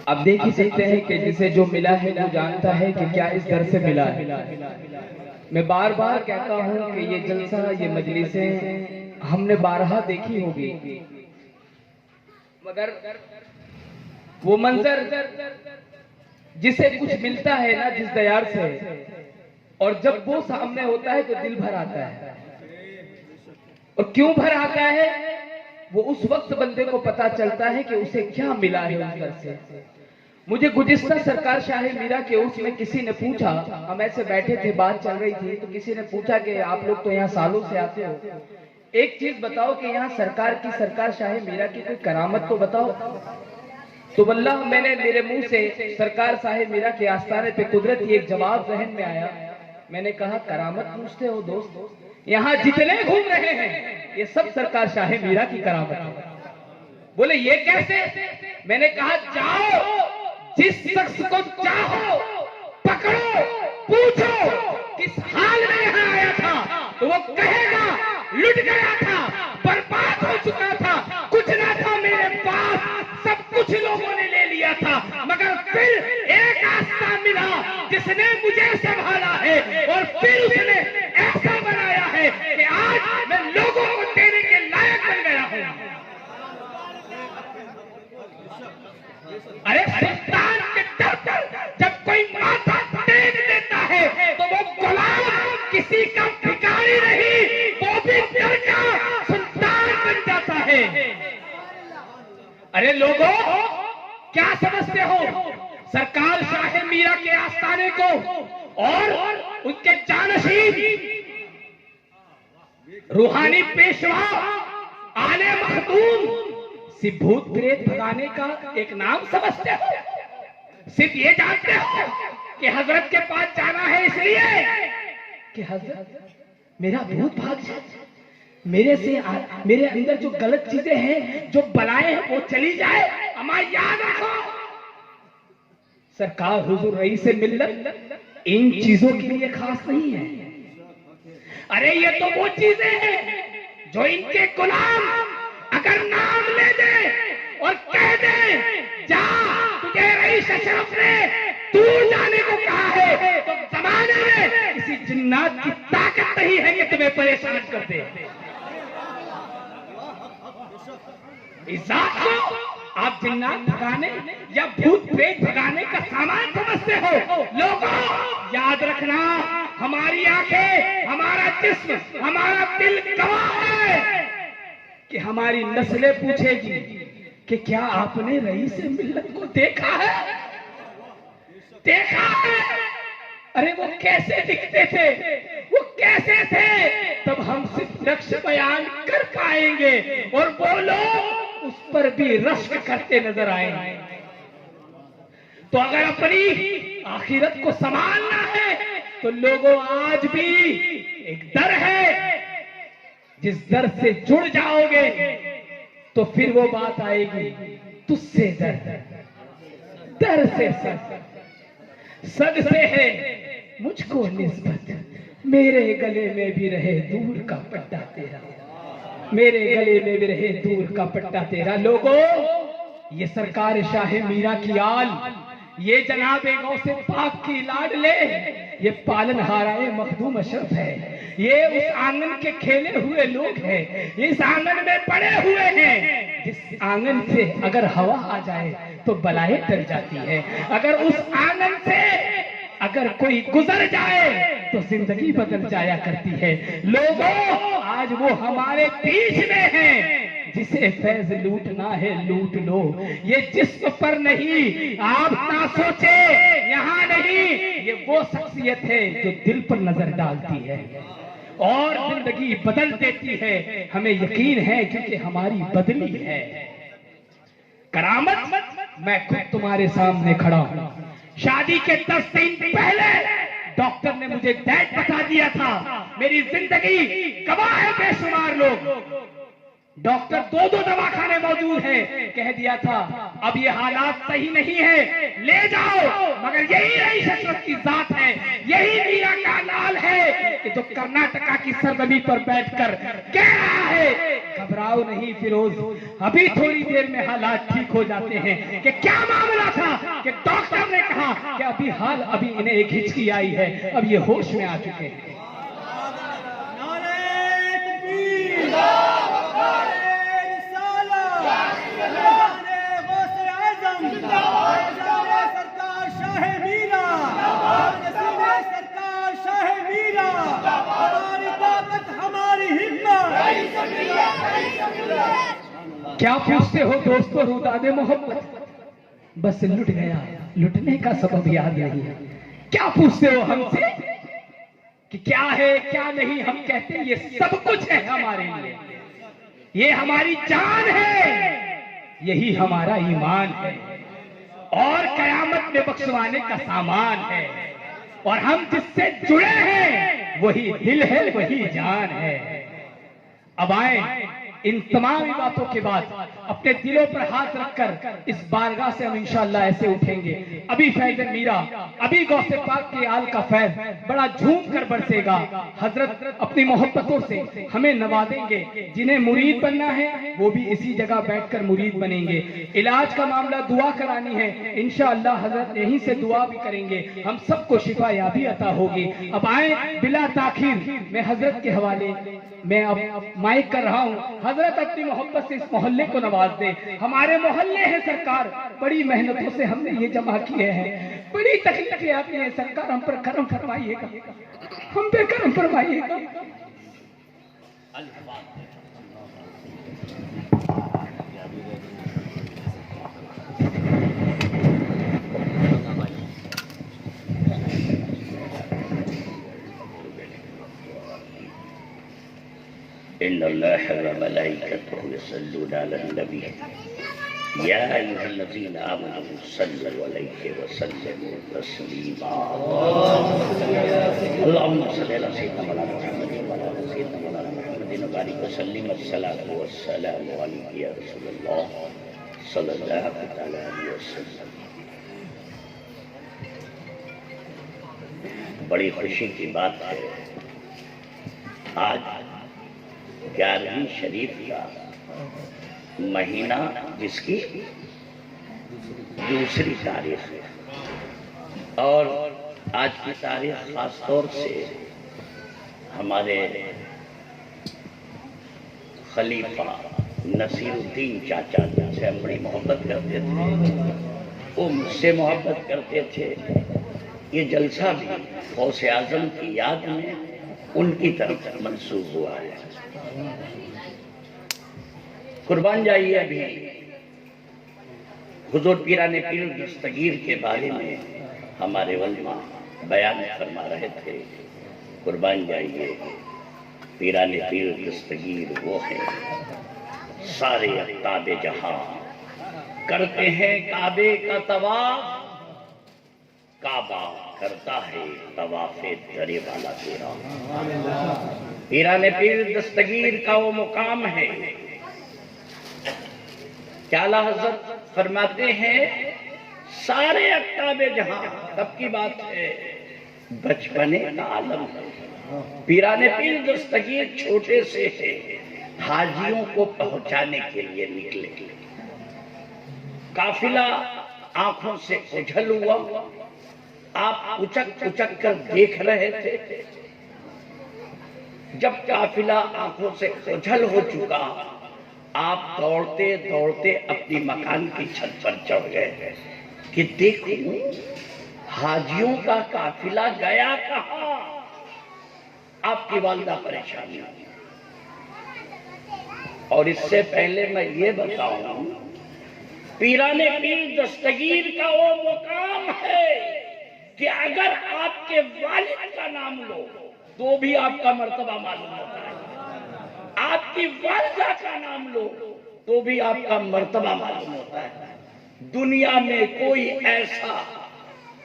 اب دیکھ ہی سکتے ہیں کہ جسے جو ملا ہے وہ جانتا ہے کہ کیا اس در سے ملا ہے۔ میں بار بار کہتا ہوں کہ یہ جلسہ، یہ مجلسیں ہم نے بارہا دیکھی ہوگی، مگر وہ منظر جسے کچھ ملتا ہے نا جس دیار سے، اور جب وہ سامنے ہوتا ہے تو دل بھر آتا ہے۔ اور کیوں بھر آتا ہے؟ وہ اس وقت بندے کو پتا چلتا ہے کہ اسے کیا ملا ہے اس در سے۔ مجھے گزشتہ سرکار شاہ میرا کے اس میں کسی نے پوچھا، ہم ایسے بیٹھے تھے، بات چل رہی تھی، تو کسی نے پوچھا کہ آپ لوگ تو یہاں سالوں سے آتے ہو، ایک چیز بتاؤ کہ یہاں سرکار شاہ میرا کی کوئی کرامت تو بتاؤ۔ تو واللہ میں نے میرے منہ سے سرکار صاحب میرا کے آستانے پہ قدرتی ایک جواب ذہن میں آیا۔ میں نے کہا کرامت پوچھتے ہو دوست؟ یہاں جتنے گھوم رہے ہیں یہ سب سرکار شاہ میرا کی کرامت ہے۔ بولے یہ کیسے؟ میں نے کہا جاؤ، جس شخص کو چاہو پکڑو، پوچھو کس حال میں یہاں آیا تھا، تو وہ کہے گا لٹ گیا تھا، برباد ہو چکا تھا، کچھ نہ تھا میرے پاس، سب کچھ لوگوں نے لے لیا تھا، مگر پھر ایک آستہ ملا جس نے مجھے سنبھالا ہے، اور پھر اس نے ایسا بنایا ہے کہ آج میں لوگوں کو دینے کے لائق بن گیا ہوں۔ ارے سلطان کے در پر جب کوئی ماتھا ٹیک دیتا ہے تو وہ غلام کسی کا بھکاری نہیں، وہ بھی در کا سلطان بن جاتا ہے۔ ارے لوگوں کیا سمجھتے ہو سرکار شاہ میرا کے آستانے کو اور ان کے جانشین روحانی پیشوا آل مخدوم صرف بھوت پریت بھگانے کا ایک نام سمجھتے ہو؟ صرف یہ جانتے ہو کہ حضرت کے پاس جانا ہے اس لیے کہ حضرت میرا بھوت بھاگ جائے، میرے اندر جو غلط چیزیں ہیں، جو بلائیں ہیں وہ چلی جائے۔ اما یاد رکھو سرکار حضور رئیس ملت ان چیزوں کے لیے خاص نہیں ہے۔ ارے یہ تو وہ چیزیں ہیں جو ان کے غلام اگر نام لے دے اور کہہ دے جا تجھے رئیس اشرف نے دور جانے کو کہا ہے، تو زمانے میں کسی جنات کی طاقت نہیں ہے کہ تمہیں پریشان کر دے۔ اس ذات کو آپ جنات بھگانے یا بھوت پریت بھگانے کا سامان سمجھتے ہو؟ لوگوں یاد رکھنا، ہماری آنکھیں، ہمارا جسم، ہمارا دل گواہ ہے کہ ہماری نسلیں پوچھے گی کہ کیا آپ نے رئیس ملت کو دیکھا ہے؟ دیکھا ہے؟ ارے وہ کیسے دکھتے تھے، وہ کیسے تھے؟ تب ہم صرف نقش بیان کر پائیں گے اور وہ لوگ اس پر بھی رشک کرتے نظر آئیں گے۔ تو اگر اپنی آخرت کو سنبھالنا ہے تو لوگوں آج بھی ایک در ہے، جس در سے جڑ جاؤ گے تو پھر وہ بات آئے گی تجھ سے در سے سگ سے ہے مجھ کو نسبت، میرے گلے میں بھی رہے دور کا پٹا تیرا، میرے گلے میں بھی رہے دور کا پٹا تیرا۔ لوگوں یہ سرکار شاہ میرا کی آل، یہ جناب غوث پاک کی لاڈلے، یہ پالن ہارائے مخدوم اشرف ہے، یہ اس آنگن کے کھیلے ہوئے لوگ ہیں، اس آنگن میں پڑے ہوئے ہیں جس آنگن سے اگر ہوا آ جائے تو بلائیں ٹل جاتی ہے، اگر اس آنگن سے اگر کوئی گزر جائے تو زندگی بدل جایا کرتی ہے۔ لوگوں آج وہ ہمارے بیچ میں ہیں، جسے فیض لوٹنا ہے لوٹ لو، یہ جسم پر نہیں، آپ نہ سوچے یہاں نہیں، یہ وہ شخصیت ہے جو دل پر نظر ڈالتی ہے اور زندگی بدل دیتی ہے۔ ہمیں یقین ہے کیونکہ ہماری بدلی ہے۔ کرامت میں خود تمہارے سامنے کھڑا ہوں، شادی کے 10 دن پہلے ڈاکٹر نے مجھے ڈیٹ بتا دیا تھا، میری زندگی گواہ ہے بے شمار لوگ، ڈاکٹر 2 دواخانے موجود ہیں، کہہ دیا تھا اب یہ حالات صحیح نہیں ہے، لے جاؤ، مگر یہی رئیس اشرف کی ذات ہے، یہی میرا کا نال ہے کہ جو کرناٹکا کی سرزمین پر بیٹھ کر کہہ رہا ہے گھبراؤ نہیں فیروز، ابھی تھوڑی دیر میں حالات ٹھیک ہو جاتے ہیں۔ کہ کیا معاملہ تھا؟ کہ ڈاکٹر نے کہا کہ ابھی انہیں ایک ہچکی آئی ہے، اب یہ ہوش میں آ چکے ہیں۔ کیا پوچھتے ہو دوستو روداد محبت؟ بس لٹ گیا، لٹنے کا سبب یاد نہیں ہے۔ کیا پوچھتے ہو ہم سے کہ کیا ہے کیا نہیں؟ ہم کہتے ہیں یہ سب کچھ ہے ہمارے لیے، یہ ہماری جان ہے، یہی ہمارا ایمان ہے، اور قیامت میں بخشوانے کا سامان ہے، اور ہم جس سے جڑے ہیں وہی دل ہے، وہی جان ہے۔ اب آئیں ان تمام باتوں کے بعد اپنے دلوں پر ہاتھ رکھ کر اس بارگاہ سے ہم انشاءاللہ ایسے اٹھیں گے۔ ابھی فیض میرا، ابھی غوث پاک کے آل کا فیض بڑا جھوم کر برسے گا۔ حضرت اپنی محبتوں سے ہمیں نوازیں گے، جنہیں مرید بننا ہے وہ بھی اسی جگہ بیٹھ کر مرید بنیں گے۔ علاج کا معاملہ دعا کرانی ہے، انشاءاللہ حضرت یہیں سے دعا بھی کریں گے، ہم سب کو شفا یابی عطا ہوگی۔ اب آئیں بلا تاخیر میں حضرت کے حوالے میں اب مائک کر رہا ہوں، حضرت اپنی محبت سے اس محلے کو نواز دے۔ ہمارے محلے ہیں سرکار، بڑی محنتوں سے ہم نے یہ جمع کیے ہیں، بڑی تکلیفیں آتی ہیں سرکار، ہم پر کرم فرمائیے گا، ہم پہ کرم فرمائیے گا۔ ان اللہ وملائکتہ یصلون علی النبی یا ایھا الذین آمنوا صلوا علیہ وسلموا تسلیما اللہم صل علی سیدنا مولانا محمد وعلی آل سیدنا مولانا محمد وبارک وسلم الصلاۃ والسلام علیک یا رسول اللہ صلی اللہ تعالی علیہ وسلم۔ بڑی خوشی کی بات ہے، آج 11ویں شریف کا مہینہ جس کی دوسری تاریخ ہے، اور آج کی تاریخ خاص طور سے ہمارے خلیفہ نصیر الدین چاچا سے ہم بڑی محبت کرتے تھے، وہ مجھ سے محبت کرتے تھے۔ یہ جلسہ بھی غوث اعظم کی یاد میں ان کی طرف منسوب ہوا ہے۔ قربان جائیے، ابھی حضور پیران پیر دستگیر کے بارے میں ہمارے علماء بیان فرما رہے تھے۔ قربان جائیے، پیران پیر دستگیر وہ ہیں سارے اقطاب جہاں کرتے ہیں کعبے کا طواف، کعبہ کرتا ہے طواف درے والا تیرا۔ پیران پیر دستگیر کا وہ مقام ہے کہ اعلیٰ حضرت فرماتے ہیں سارے اقطاب جہاں، تب کی بات ہے بچپنے کا عالم ہے۔ پیران پیر دستگیر چھوٹے سے ہے، حاجیوں کو پہنچانے کے لیے نکلے، قافلہ آنکھوں سے اجھل ہوا، آپ اچک اچک کر دیکھ رہے تھے۔ جب قافلہ آنکھوں سے اجھل ہو چکا، آپ دوڑتے دوڑتے اپنی مکان کی چھت پر چڑھ گئے کہ دیکھو حاجیوں کا قافلہ گیا کہاں۔ آپ کی والدہ پریشانی، اور اس سے پہلے میں یہ بتاؤں، پیران پیر دستگیر کا وہ مقام ہے کہ اگر آپ کے والد کا نام لو تو بھی آپ کا مرتبہ معلوم ہوتا ہے، آپ کی والدہ کا نام لو تو بھی آپ کا مرتبہ معلوم ہوتا ہے۔ دنیا میں کوئی ایسا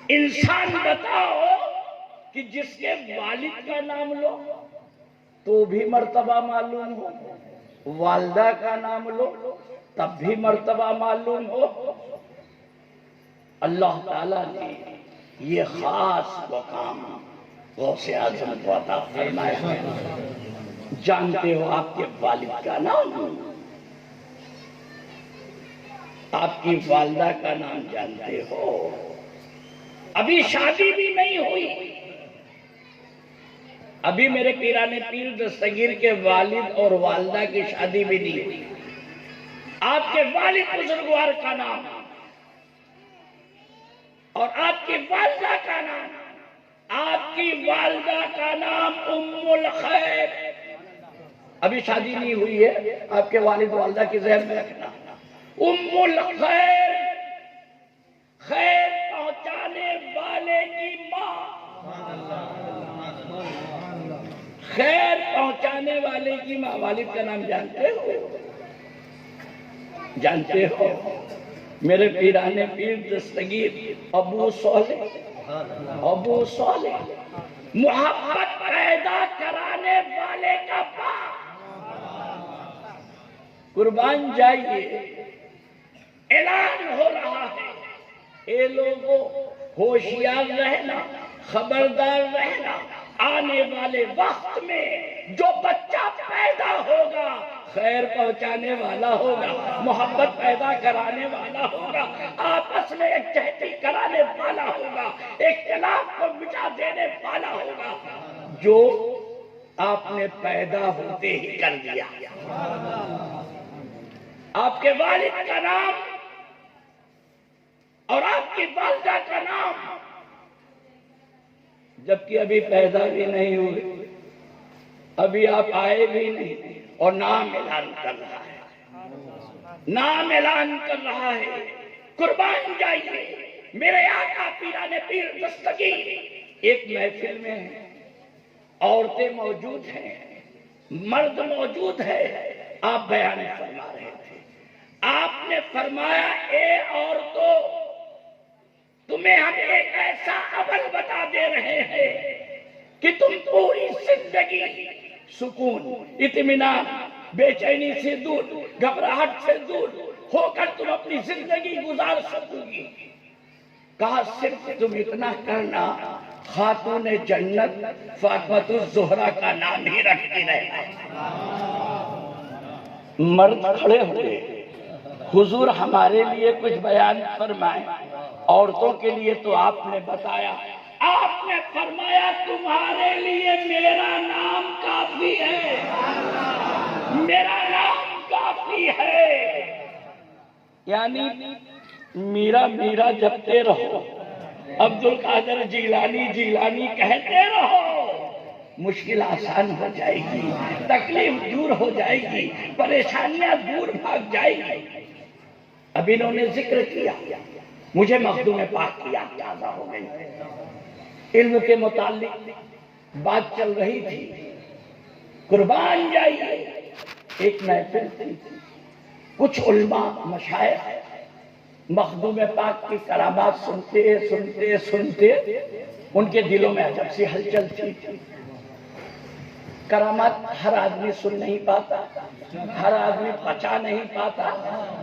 انسان بتاؤ کہ جس کے والد کا نام لو تو بھی مرتبہ معلوم ہو، والدہ کا نام لو تب بھی مرتبہ معلوم ہو۔ اللہ تعالیٰ نے یہ خاص مقام غوث اعظم کو عطا فرمایا ہے۔ جانتے ہو آپ کے والد کا نام؟ آپ کی والدہ کا نام جانتے ہو؟ ابھی شادی بھی نہیں ہوئی، ابھی میرے پیرانے پیر دستگیر کے والد اور والدہ کی شادی بھی نہیں ہوئی۔ آپ کے والد بزرگوار کا نام اور آپ کی والدہ کا نام، آپ کی والدہ کا نام ام الخیر، ابھی شادی نہیں ہوئی ہے، آپ کے والد والدہ کی ذہن میں رکھنا، ام الخیر، خیر پہنچانے والے کی ماں، خیر پہنچانے والے کی ماں۔ والد کا نام جانتے ہو؟ جانتے ہو؟ میرے پیرانے پیر دستگیر ابو صالح، ابو صالح، محبت پیدا کرانے والے کا باپ۔ قربان جائیے، اعلان ہو رہا ہے، اے لوگوں ہوشیار رہنا، خبردار رہنا، آنے والے وقت میں جو بچہ پیدا ہوگا خیر پہنچانے والا ہوگا، محبت پیدا کرانے والا ہوگا، آپس میں یکجہتی کرانے والا ہوگا، اختلاف کو مٹا دینے والا ہوگا، جو آپ نے پیدا ہوتے ہی کر دیا۔ آپ کے والد کا نام اور آپ کی والدہ کا نام، جبکہ ابھی پیدا بھی نہیں ہوئے، ابھی آپ آئے بھی نہیں، اور نام اعلان کر رہا ہے، نام اعلان کر رہا ہے۔ قربان جائیے، میرے آقا پیرانے پیر دستگیر ایک محفل میں ہیں، عورتیں موجود ہیں، مرد موجود ہے، آپ بیان فرما رہے تھے، آپ نے فرمایا اے عورتوں، تمہیں ہم ایک ایسا عمل بتا دے رہے ہیں کہ تم پوری زندگی سکون، اطمینان، بے چینی سے دور، گھبراہٹ سے دور ہو کر تم اپنی زندگی گزار سکو گی۔ کہا صرف تم اتنا کرنا، خاتون جنت فاطمہ الزہرا کا نام ہی رکھتی رہنا۔ مرد کھڑے ہوئے، حضور ہمارے لیے کچھ بیان فرمائیں، عورتوں کے لیے تو آپ نے بتایا، آپ نے فرمایا تمہارے لیے میرا نام کافی ہے، میرا نام کافی ہے، یعنی میرا میرا جپتے رہو، عبد القادر جیلانی جیلانی کہتے رہو، مشکل آسان ہو جائے گی، تکلیف دور ہو جائے گی، پریشانیاں دور بھاگ جائے گی۔ اب انہوں نے ذکر کیا، مجھے مخدوم پاک کی یاد تازہ ہو گئی، علم کے متعلق بات چل رہی تھی۔ قربان جائیے، ایک محفل تھی، کچھ علماء مشائخ مخدوم پاک کی کرامات سنتے سنتے سنتے ان کے دلوں میں عجب سی ہلچل تھی۔ کرامات ہر آدمی سن نہیں پاتا، ہر آدمی پچا نہیں پاتا،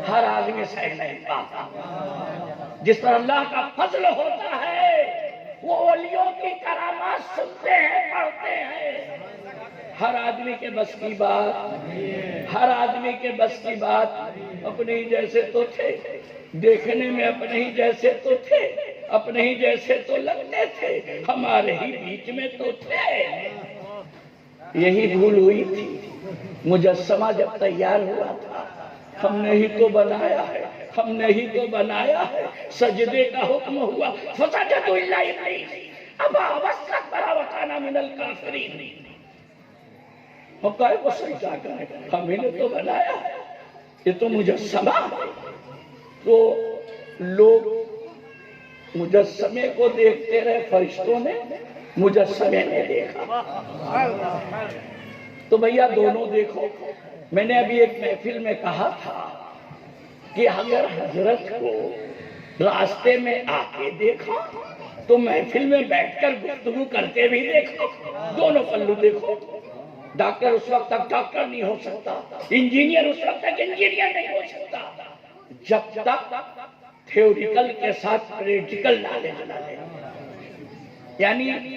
ہر آدمی سہ نہیں پاتا۔ جس پر اللہ کا فضل ہوتا ہے وہ اولیوں کی کرامات سنتے ہیں، پڑھتے ہیں۔ ہر آدمی کے بس کی بات، ہر آدمی کے بس کی بات، اپنے ہی جیسے تو تھے، دیکھنے میں اپنے ہی جیسے تو تھے، اپنے ہی جیسے تو لگتے تھے، ہمارے ہی بیچ میں تو تھے۔ یہی بھول ہوئی تھی، مجسمہ جب تیار ہوا تھا، ہم نے ہی تو بنایا ہے، ہم نے ہی تو بنایا ہے، سجدے کا حکم ہوا، فسجدوا الا ابلیس ابا واستکبر وکان من الکافرین۔ ہم کہے وہ سجدہ کریں، ہم ہی نے تو بنایا ہے، یہ تو مجسمہ۔ تو لوگ مجسمے کو دیکھتے رہے، فرشتوں نے مجسمے نے دیکھا۔ تو بھیا دونوں دیکھو، میں نے ابھی ایک محفل میں کہا تھا کہ اگر حضرت کو راستے میں آ کے دیکھا تو محفل میں بیٹھ کر گفتگو کرتے بھی دیکھو، دونوں پہلو دیکھو۔ ڈاکٹر اس وقت تک ڈاکٹر نہیں ہو سکتا، انجینئر اس وقت تک انجینئر نہیں ہو سکتا جب تک تھیوریکل کے ساتھ پریکٹیکل نالج نہ لے۔ یعنی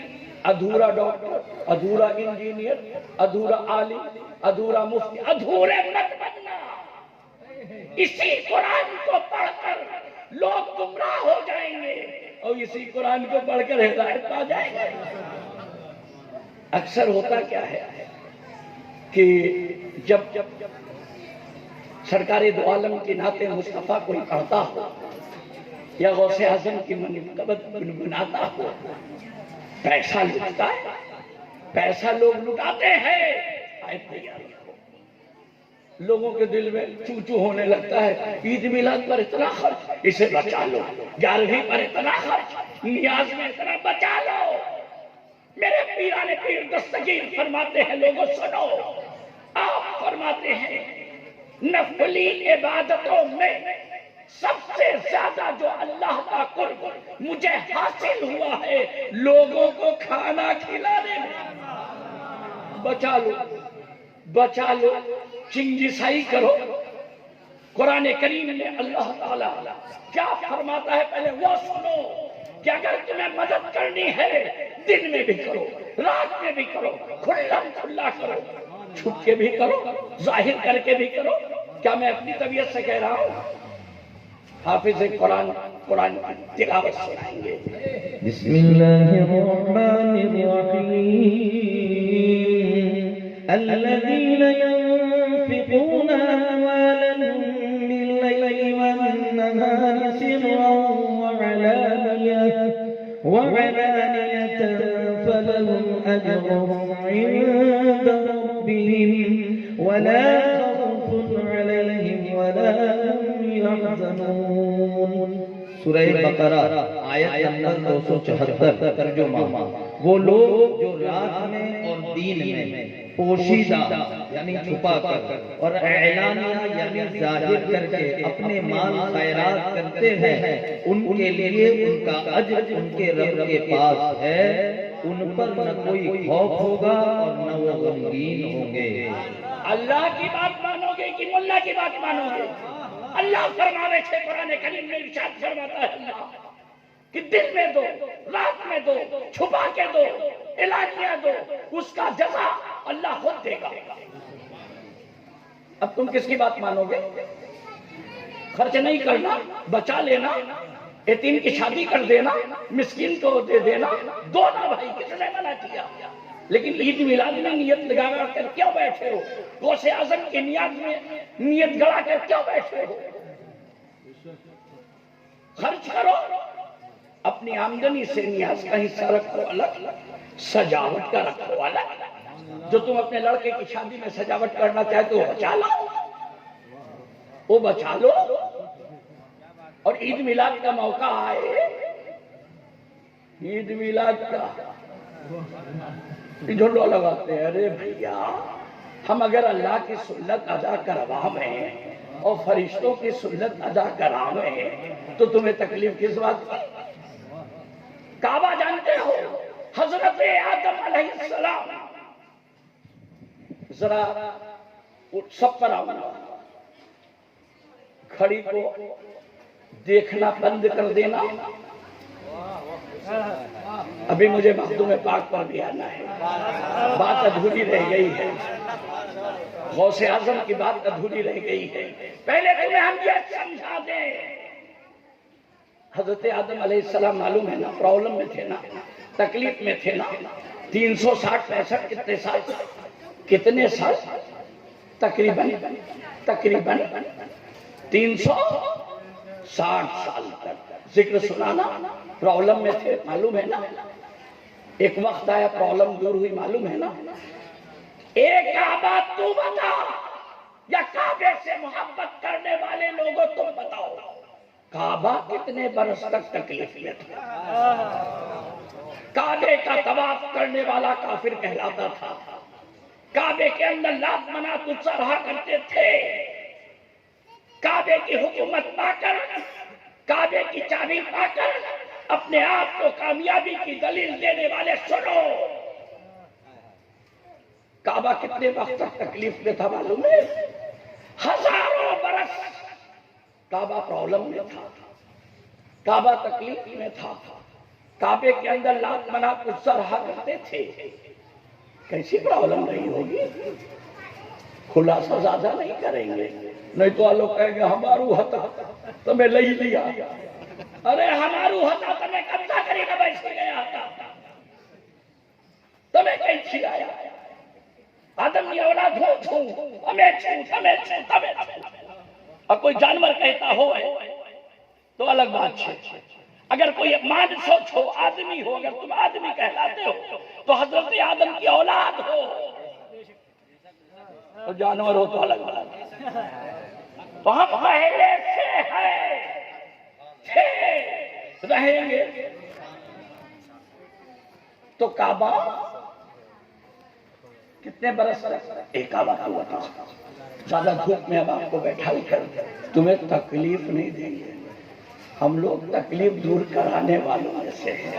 ادھورا ڈاکٹر، ادھورا انجینئر، ادھورا عالم، ادھورا مفتی، ادھورے مت بننا۔ اسی قرآن کو پڑھ کر لوگ گمراہ ہو جائیں گے اور اسی قرآن کو پڑھ کر ہدایت پا جائیں گے۔ اکثر ہوتا کیا ہے کہ جب سرکار دو عالم کی نعت مصطفیٰ کوئی پڑھتا ہو یا غوث اعظم کی منقبت گنگناتا ہو، پیسہ لٹتا ہے، پیسہ لوگ لٹاتے ہیں، آیت تیاری ہو، لوگوں کے دل میں چو چو ہونے لگتا ہے، عید میلاد پر اتنا خرچ، اسے بچا لو، 11ویں پر اتنا خرچ، نیاز میں اتنا بچا لو۔ میرے پیران پیر دستگیر فرماتے ہیں، لوگوں سنو، آپ فرماتے ہیں نفلی عبادتوں میں سب سے زیادہ جو اللہ کا قرب مجھے حاصل ہوا ہے لوگوں کو کھانا کھلانے میں۔ بچا لو، بچا لو، چنگیزائی کرو۔ قرآن کریم میں اللہ تعالیٰ کیا فرماتا ہے پہلے وہ سنو کہ اگر تمہیں مدد کرنی ہے دن میں بھی کرو، رات میں بھی کرو، کھلا کھلا کرو، چھپ کے بھی کرو، ظاہر کر کے بھی کرو۔ کیا میں اپنی طبیعت سے کہہ رہا ہوں؟ حافظ قرآن قرآن کی تلاوت سنائیں گے۔ بسم اللہ الرحمن الرحیم الذین ينفقون اموالهم باللیل والنہار سرا وعلانیة فلهم اجرهم عند ربهم ولا خوف علیہم ولا هم يحزنون۔ سورہ بقرہ آیت نمبر 274 ترجمہ۔ وہ لوگ جو رات میں اور دین میں پوشیدہ یعنی چھپا کر اور اعلانیہ یعنی ظاہر کر کے اپنے مال خیرات کرتے ہیں، ان کے لیے ان کا اجر ان کے رب کے پاس ہے، ان پر نہ کوئی خوف ہوگا اور نہ وہ غمگین ہوں گے۔ اللہ کی بات مانو گے کہ ملا کی بات مانو گے؟ اللہ فرمانے سے قرآن کریم میں ارشاد فرماتا ہے اللہ کہ دن میں دو، رات میں دو، چھپا کے دو، اعلانیہ دو، اس کا جزا اللہ خود دے گا۔ اب تم کس کی بات مانو گے؟ خرچ نہیں کرنا، بچا لینا، یتیم کی شادی کر دینا، مسکین کو دے دینا، دو نا بھائی، کس نے منع کیا؟ لیکن عید میلاد میں نیت لگا کر کیوں بیٹھے ہو؟ غوث اعظم کی نیت گڑا کر کیوں بیٹھے ہو؟ خرچ کرو، اپنی آمدنی سے نیاز کا حصہ رکھو الگ، سجاوٹ کا رکھو الگ۔ جو تم اپنے لڑکے کی شادی میں سجاوٹ کرنا چاہتے ہو بچا لو، وہ بچا لو۔ اور عید میلاد کا موقع آئے، عید میلاد کا جھنڈا لگاتے ہیں، ارے بھیا ہم اگر اللہ کی سنت ادا کروا میں اور فرشتوں کی سنت ادا کرا میں تو تمہیں تکلیف کس بات کی؟ کعبہ جانتے ہو، حضرت آدم علیہ السلام، ذرا سب پر آؤں، کھڑی کو دیکھنا بند کر دینا۔ ابھی مجھے مخدوم پاک پر بھی آنا ہے، بات ادھوری رہ گئی ہے، غوث اعظم کی بات ادھوری رہ گئی ہے۔ پہلے تمہیں ہم یہ سمجھا دیں، حضرت آدم علیہ السلام معلوم ہے نا پرابلم میں تھے نا، تکلیف میں تھے نا، 360-65 کتنے سال، کتنے سال؟ تقریباً 360 سال تک ذکر سنانا، پرابلم میں تھے معلوم ہے نا، ایک وقت آیا پرابلم دور ہوئی معلوم ہے نا۔ ایک کعبہ تو بتا یا کعبے سے محبت کرنے والے لوگوں تم بتاؤ، کعبہ کتنے برس تک تکلیف میں تھا؟ کعبے کا طواف کرنے والا کافر کہلاتا تھا، کعبے کے اندر لات منات اتسا رہا کرتے تھے، کعبے کی حکومت پا کر، کعبے کی چابی پا کر اپنے آپ کو کامیابی کی دلیل دینے والے سنو، کعبہ کتنے وقت تک تکلیف میں تھا معلوم ہے؟ ہزاروں برس کعبہ پرابلم میں تھا، کعبہ تکلیف میں تھا، کعبے کے اندر لات منات اتسا رہا کرتے تھے۔ کیسی پرابلم نہیں ہوگی؟ خلاصہ زیادہ نہیں کریں گے، نہیں تو آلو کہیں گے ہمارو ہتا تمہیں لے لیا. ارے ہمارو ہتا تمہیں قبضہ کری نہ بیٹھ گیا تھا, تمہیں کہیں چھلایا. آدم کی اولاد ہو چھو ہمیں چھو تمہیں چھو تمہیں چھو. اور کوئی جانور کہتا ہو تو الگ بات ہے. اگر کوئی مانسوچ ہو آدمی ہو, اگر تم آدمی کہلاتے ہو تو حضرت آدم کی اولاد ہو, اور جانور ہو تو الگ بات. تو ہم پہلے سے ہیں, تھے, رہیں گے. تو کعبہ کتنے برس ایک کعبہ کا ہوا تھا. زیادہ دھوپ میں اب آپ کو بیٹھا کر تمہیں تکلیف نہیں دیں گے. ہم لوگ تکلیف دور کرانے والوں میں سے ہیں.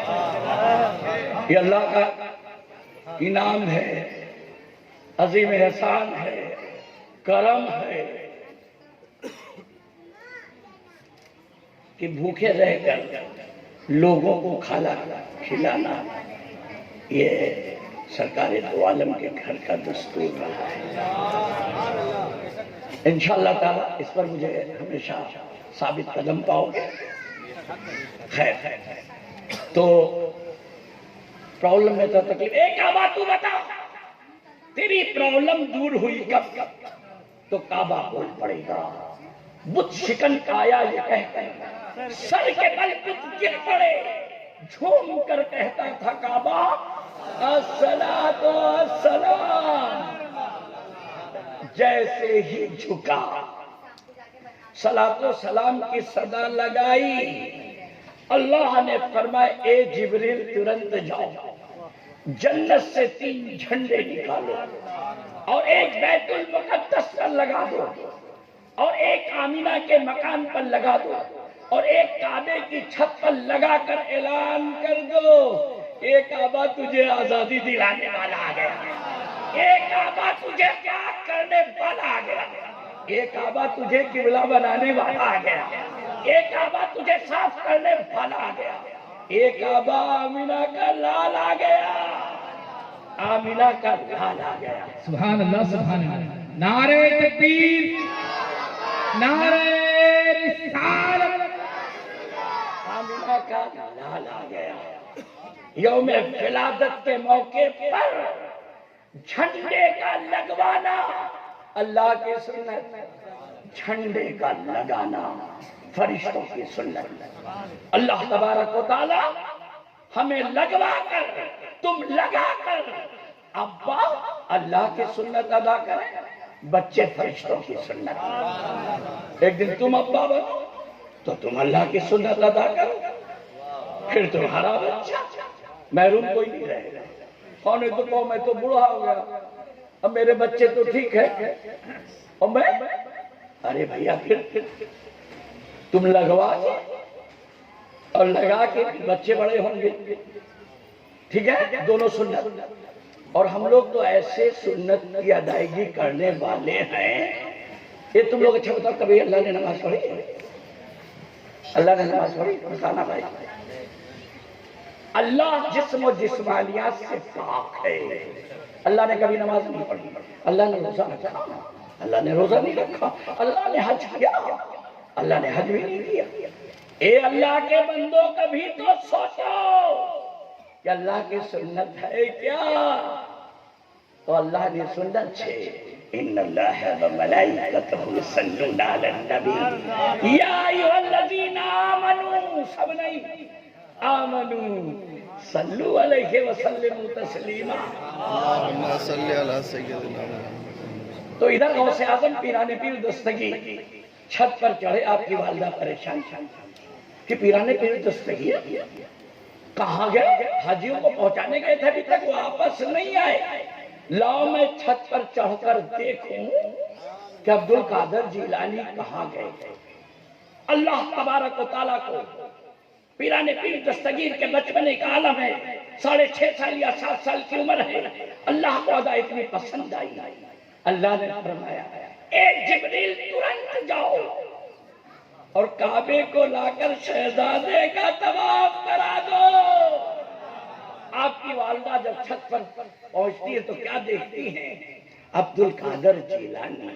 یہ اللہ کا انعام ہے, عظیم احسان ہے, کرم ہے کہ بھوکے رہ کر لوگوں کو کھانا کھلانا یہ سرکار دو عالم کے گھر کا دستور رہا ہے. انشاءاللہ تعالیٰ اس پر مجھے ہمیشہ ثابت قدم پاؤ گے. خیر تو پرابلم میں تو تکلیف. ایک بات تو بتا, تیری پرابلم دور ہوئی کب؟ تو کعبہ بول پڑے گا. بت شکن کایا یہ کہتا سر کے بل بت گر پڑے, جھوم کر کہتا تھا کعبہ الصلاۃ والسلام. جیسے ہی جھکا صلاۃ و سلام کی صدا لگائی, اللہ نے فرمایا اے جبریل ترنت جاؤ, جنت سے 3 جھنڈے نکالو اور ایک بیت المقدس پر لگا دو, اور ایک آمینہ کے مکان پر لگا دو, اور ایک کعبے کی چھت پر لگا کر اعلان کر دو ایک کعبہ تجھے آزادی دلانے والا آ گیا, ایک کعبہ تجھے پاک کرنے والا آ گیا, ایک کعبہ تجھے قبلہ بنانے والا آ گیا, ایک کعبہ تجھے صاف کرنے والا آ گیا, ایک کعبہ آمینہ کا لال آ گیا, آمینہ کا لال آ گیا. سبحان اللہ سبحان اللہ. نعرہ تکبیر, نعرہ رسالت. آمینہ کا لال آ گیا. یوم ولادت کے موقع پر جھنڈے کا لگوانا اللہ کی سنت, جھنڈے کا لگانا فرشتوں کی سنت. اللہ تبارک و تعالی ہمیں لگوا کر, تم لگا کر, ابا اللہ کی سنت ادا کریں, بچے فرشتوں کی سنت. ایک دن تم ابا بنو تو تم اللہ کی سنت ادا کرو, پھر تمہارا بچہ محروم کوئی نہیں رہے گا. کون ہے تو کہو میں تو بوڑھا ہو گیا, اب میرے بچے تو ٹھیک ہے, اور میں ارے بھیا پھر تم لگوا اور لگا کے بچے بڑے ہوں گے. ٹھیک ہے, دونوں سنت. اور ہم لوگ تو ایسے سنت کی ادائیگی کرنے والے ہیں. یہ تم لوگ اچھا بتاؤ کبھی اللہ نے نماز پڑھی؟ اللہ نے نماز پڑھی؟ بتانا بھائی. اللہ جسم و جسمانیات سے پاک ہے. اللہ نے کبھی نماز نہیں پڑھی, اللہ نے روزہ رکھا, اللہ نے روزہ نہیں رکھا, اللہ نے حج کیا, اللہ نے حج بھی نہیں کیا. اے اللہ کے بندوں کبھی تو سوچو کہ اللہ کی سنت ہے کیا؟ تو اللہ نے سنت چھے ان اللہ و ملائکتہ یصلون علی النبی یا ایھا الذین آمنوا, سب نہیں, آمنوا صلو علیہ وسلموا تسلیما. اللہم صلی علی سیدنا محمد. تو ادھر غوث اعظم پیران پیر دستگیر چھت پر چڑھے, آپ کی والدہ پریشان کہ پیران پیر دستگیر کہاں گئے؟ حاجیوں کو پہنچانے گئے تھے, ابھی تک واپس نہیں آئے. لاؤ میں چھت پر چڑھ کر دیکھوں کہ عبد القادر جیلانی کہاں گئے. اللہ تبارک و تعالیٰ کو پیران پیر دستگیر کے بچپنے کا عالم ہے, 6.5 سال یا 7 سال کی عمر ہے. اللہ کو ادا اتنی پسند آئی, اللہ نے فرمایا اے جبریل ترنت جاؤ اور کعبے کو لا کر شہزادے کا طواف کرا دو. آپ کی والدہ جب چھت پر پہنچتی ہے تو کیا دیکھتی ہیں؟ عبد القادر جیلانی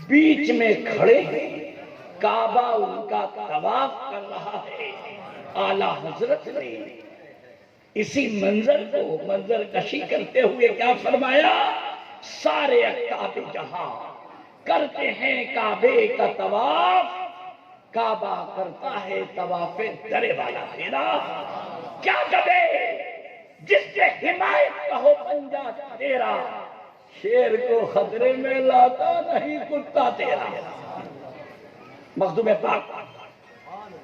بیچ میں کھڑے ہیں، کعبہ ان کا طواف کر رہا ہے۔ اعلیٰ حضرت نے اسی منظر کو منظر کشی کرتے ہوئے کیا فرمایا؟ سارے اقطاب جہاں کرتے ہیں کعبے کا طواف، کعبہ کرتا ہے طواف درے والا پھیرا۔ کیا کبے جس سے حمایت کا ہو پنجا تیرا، شیر کو خطرے میں لاتا نہیں کتا تیرا۔ مخدوم پاک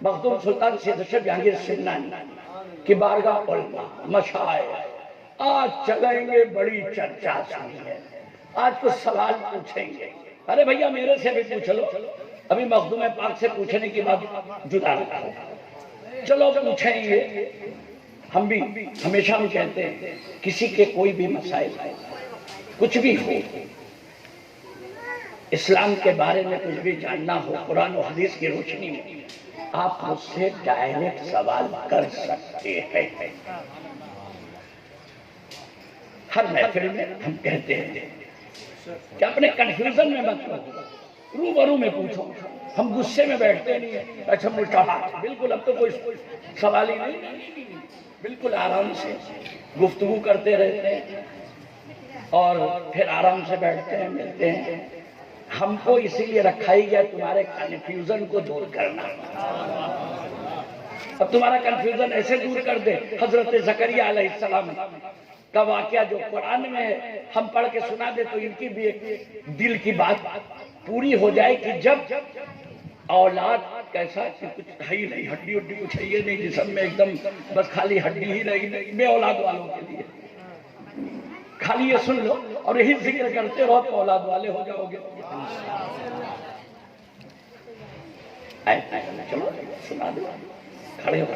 مخدوم سلطان سید اشرف جہانگیر سمنانی کی بارگاہ علماء مشائخ آج چلیں گے، بڑی چرچا ہے، آج کچھ سوال پوچھیں گے۔ ارے بھیا میرے سے بھی پوچھ لو، ابھی مخدوم پاک سے پوچھنے کی بات جدا رکھو، چلو پوچھیں گے۔ ہم بھی ہمیشہ بھی کہتے ہیں کسی کے کوئی بھی مسائل ہے، کچھ بھی ہو، اسلام کے بارے میں کچھ بھی جاننا ہو، قرآن و حدیث کی روشنی میں آپ مجھ سے ڈائریکٹ سوال کر سکتے ہیں۔ ہر محفل میں ہم کہتے ہیں کہ اپنے کنفیوژن میں مت پوچھو، روبرو میں پوچھو۔ ہم غصے میں بیٹھتے نہیں ہیں، اچھا مجھتا بالکل اب تو کوئی سوال ہی نہیں، بالکل آرام سے گفتگو کرتے رہتے ہیں اور پھر آرام سے بیٹھتے ہیں، ملتے ہیں۔ ہم کو اسی لیے رکھا ہی گیا تمہارے کنفیوژن کو دور کرنا۔ اب تمہارا کنفیوژن ایسے دور کر دے، حضرت زکریا علیہ السلام کا واقعہ جو قرآن میں ہے ہم پڑھ کے سنا دے تو ان کی بھی ایک دل کی بات پوری ہو جائے کہ جب اولاد کیسا کہ کچھ ہے ہی نہیں، ہڈی ہڈی کچھ ہے ہی نہیں جسم میں، ایک دم بس خالی ہڈی ہی رہی نہیں، بے اولاد والوں کے لیے خالی یہ سن لو اور یہی ذکر کرتے رہو تو اولاد والے ہو جاؤ گے۔ چلو سنا دو، کھڑے ہو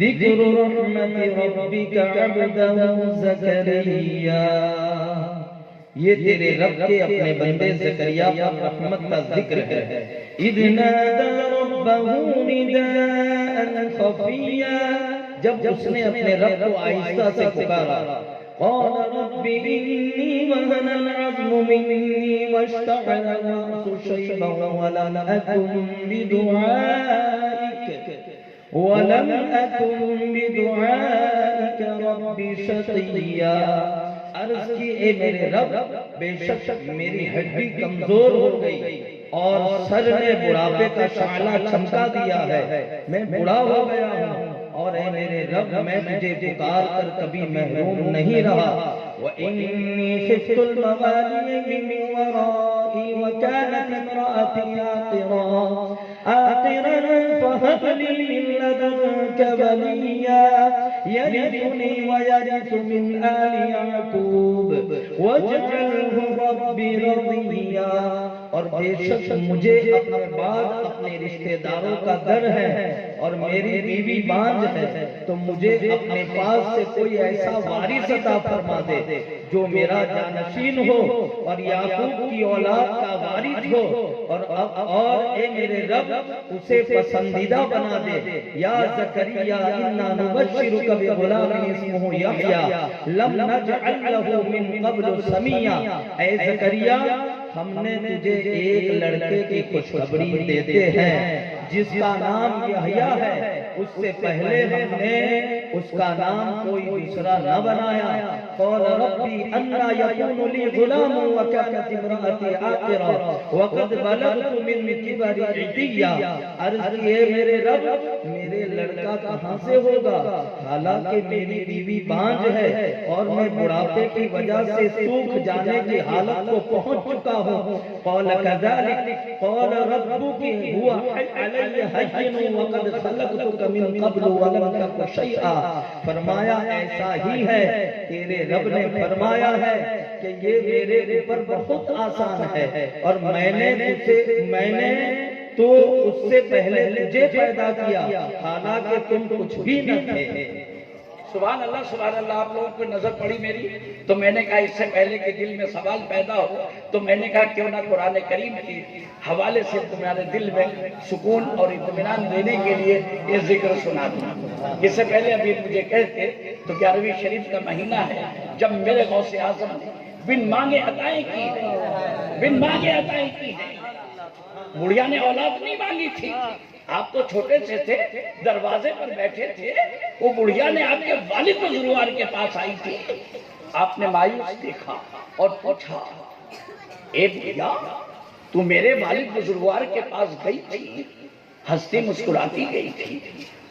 ذکر رحمت ربک عبدہ زکریا، یہ تیرے رب کے اپنے بندے زکریا پر رحمت کا ذکر ہے۔ اذ نادى ربه نداء خفيا، جب اس نے اپنے رب کو آہستہ سے پکارا، قال رب إني وهن العظم مني واشتعل الرأس شيبا ولم أكن بدعائك رب شقيا۔ عرض کی اے میرے رب، بے شک میری ہڈی کمزور ہو گئی اور سر نے بڑھاپے کا شعلہ چمکا دیا ہے، میں بوڑھا ہو گیا ہوں، اور اے میرے رب میں تجھے پکار کر کبھی محروم نہیں رہا۔ وَإِنِّي خِفْتُ الْمَوَالِيَ مِنْ وَرَائِي وَكَانَتِ امْرَأَتِي عَاقِرًا فَهَبْ لِي مِن لَّدُنكَ وَلِيًّا يَرِثُنِي وَيَرِثُ مِنْ آلِ يَعْقُوبَ وَاجْعَلْهُ رَبِّ رَضِيًّا۔ اور بے شک مجھے اپنے بعد اپنے رشتہ داروں کا ڈر ہے اور میری بیوی بانجھ ہے، تو مجھے اپنے پاس سے کوئی ایسا وارث عطا فرما دے جو میرا جانشین ہو اور یعقوب کی اولاد کا وارث ہو، اور اے میرے رب اسے پسندیدہ بنا دے۔ یا زکریا انا نبشرک بغلام اسمہ یحییٰ لم نجعل لہ من قبل سمیہ، اے زکریا ہم نے تجھے ایک لڑکے کی خوشخبری دیتے ہیں جس کا نام یحییٰ ہے، اس سے پہلے ہم نے اس کا نام کوئی دوسرا نہ بنایا۔ قال ربی انا یکون لی غلام وکانت امرأتی عاقرا وقد بلغت من کبر عتیہ۔ عرض کیے میرے رب میرے لڑکا کہاں سے ہوگا، حالانکہ میری بیوی بانجھ ہے اور میں بڑھاپے کی وجہ سے سوکھ جانے کی حالت کو پہنچ چکا ہوں۔ قال كذلك قال ربك هو علي هين وقد خلقتك من قبل ولم تك شيئا۔ فرمایا ایسا ہی ہے، تیرے رب نے فرمایا ہے کہ یہ میرے اوپر بہت آسان ہے اور میں نے تو اس سے پہلے تجھے پیدا کیا حالانکہ تم کچھ بھی نہ تھے۔ سبحان اللہ آپ لوگوں کو نظر پڑی میری تو میں نے کہا اس سے پہلے کہ دل میں سوال پیدا ہو تو میں نے کہا کیوں نہ قرآن کریم کے حوالے سے تمہارے دل میں سکون اور اطمینان دینے کے لیے یہ ذکر سنا دوں۔ اس سے پہلے ابھی مجھے کہتے تو 11ویں شریف کا مہینہ ہے جب میرے غوث اعظم نے بن مانگے عطائیں کی ہیں، بن مانگے عطائیں کی ہیں۔ بڑھیا نے اولاد نہیں مانگی تھی، آپ تو چھوٹے سے تھے، دروازے پر بیٹھے تھے، وہ بڑھیا نے آپ کے والد بزرگوار کے پاس آئی تھی، آپ نے مایوس دیکھا اور پوچھا اے بڑھیا تو میرے والد بزرگوار کے پاس گئی تھی، ہنستی مسکراتی گئی تھی،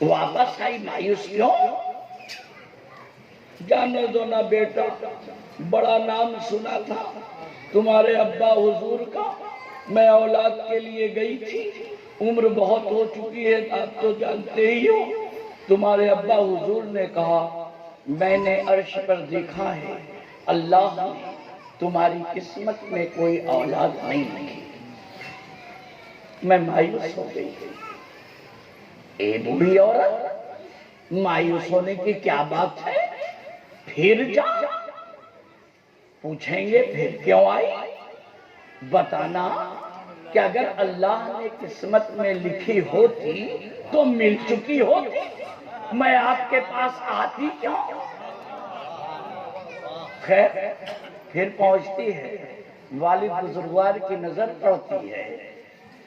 واپس آئی مایوس کیوں؟ جانے دو نا بیٹا، بڑا نام سنا تھا تمہارے ابا حضور کا، میں اولاد کے لیے گئی تھی، عمر بہت ہو چکی ہے آپ تو جانتے ہی ہو، تمہارے ابا حضور نے کہا میں نے عرش پر دیکھا ہے اللہ نے تمہاری قسمت میں کوئی اولاد نہیں لکھی۔ میں مایوس ہو گئی۔ اے بوڑھی عورت، مایوس ہونے کی کیا بات ہے؟ پھر جا پوچھیں گے پھر کیوں آئی؟ بتانا کہ اگر اللہ نے قسمت میں لکھی ہوتی تو مل چکی ہوتی، میں آپ کے پاس آتی کیوں؟ خیر پھر پہنچتی ہے، والد بزرگوار کی نظر پڑتی ہے،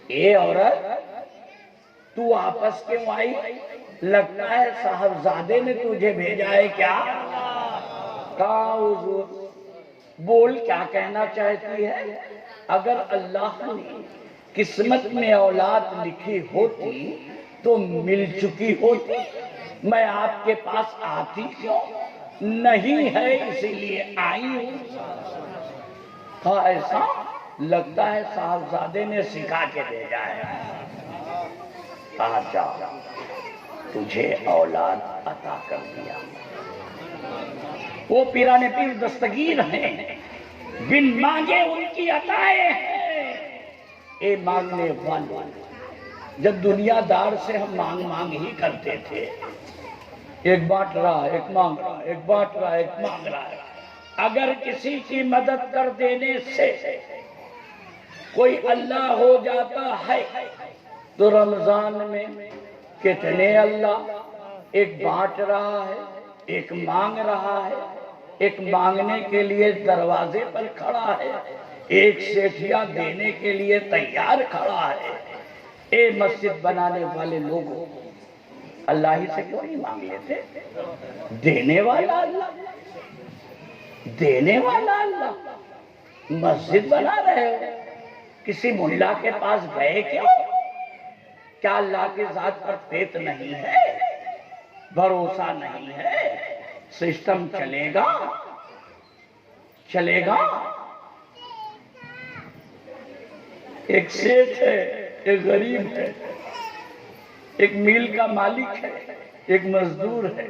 اے عورت تو واپس کیوں آئی؟ لگتا ہے صاحبزادے نے تجھے بھیجا ہے کیا؟ کہا حضور بول کیا کہنا چاہتی ہے؟ اگر اللہ نے قسمت میں اولاد لکھی ہوتی تو مل چکی ہوتی، میں آپ کے پاس آتی کیوں؟ نہیں ہے اسی لیے آئی ہوں۔ ہاں ایسا لگتا ہے صاحبزادے نے سکھا کے بھیجا ہے، آجا تجھے اولاد عطا کر دیا۔ وہ پیران پیر دستگیر ہیں، بن مانگے ان کی عطائیں ہیں۔ اے مانگنے والے، جب دنیا دار سے ہم مانگ ہی کرتے تھے، ایک بانٹ رہا ایک مانگ رہا، ایک بانٹ رہا ایک مانگ رہا ہے، اگر کسی کی مدد کر دینے سے کوئی اللہ ہو جاتا ہے تو رمضان میں کتنے اللہ، ایک بانٹ رہا ہے ایک مانگ رہا ہے، ایک مانگنے کے لیے دروازے پر کھڑا ہے، ایک سیٹھیاں دینے کے لیے تیار کھڑا ہے۔ اے مسجد بنانے والے لوگوں، اللہ ہی سے کیوں نہیں مانگ لیتے؟ دینے والا اللہ، دینے والا اللہ، مسجد بنا رہے ہو، کسی ملا کے پاس گئے کیوں؟ کیا اللہ کی ذات پر پیت نہیں ہے؟ بھروسہ نہیں ہے؟ سسٹم چلے گا؟ چلے گا؟ ایک سیٹھ ہے، ایک غریب ہے، ایک میل کا مالک ہے، ایک مزدور ہے،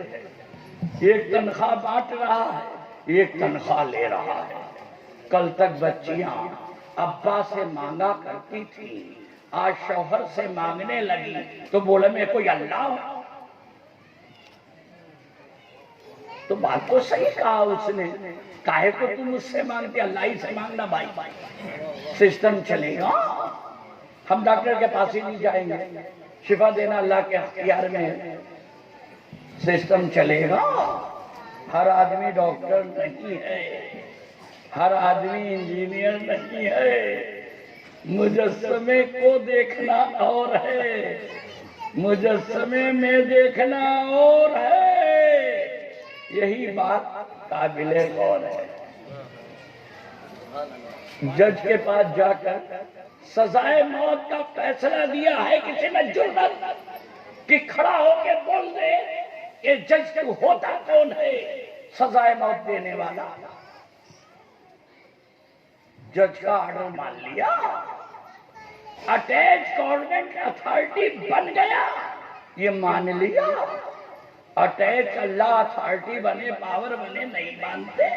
ایک تنخواہ بانٹ رہا ہے، ایک تنخواہ لے رہا ہے۔ کل تک بچیاں ابا سے مانگا کرتی تھی، آج شوہر سے مانگنے لگی تو بولا میں کوئی اللہ ہوں؟ تو بات کو صحیح کہا اس نے، کاہے کو تم اس سے مانگتے؟ اللہ ہی سے مانگنا بھائی، سسٹم چلے گا؟ ہم ڈاکٹر کے پاس ہی نہیں جائیں گے، شفا دینا اللہ کے اختیار میں ہے، سسٹم چلے گا؟ ہر آدمی ڈاکٹر نہیں ہے، ہر آدمی انجینئر نہیں ہے، مجسمے کو دیکھنا اور ہے، مجسمے میں دیکھنا اور ہے، یہی بات قابل غور ہے۔ جج کے پاس جا کر سزائے موت کا فیصلہ دیا ہے، کسی میں جرات کہ کھڑا ہو کے بول دے کہ جج تو ہوتا کون ہے سزائے موت دینے والا؟ جج کا آرڈر مان لیا، اٹیچ گورنمنٹ اتھارٹی بن گیا، یہ مان لیا۔ اٹیچ اللہ اتھارٹی بنے، پاور بنے، نہیں مانتے۔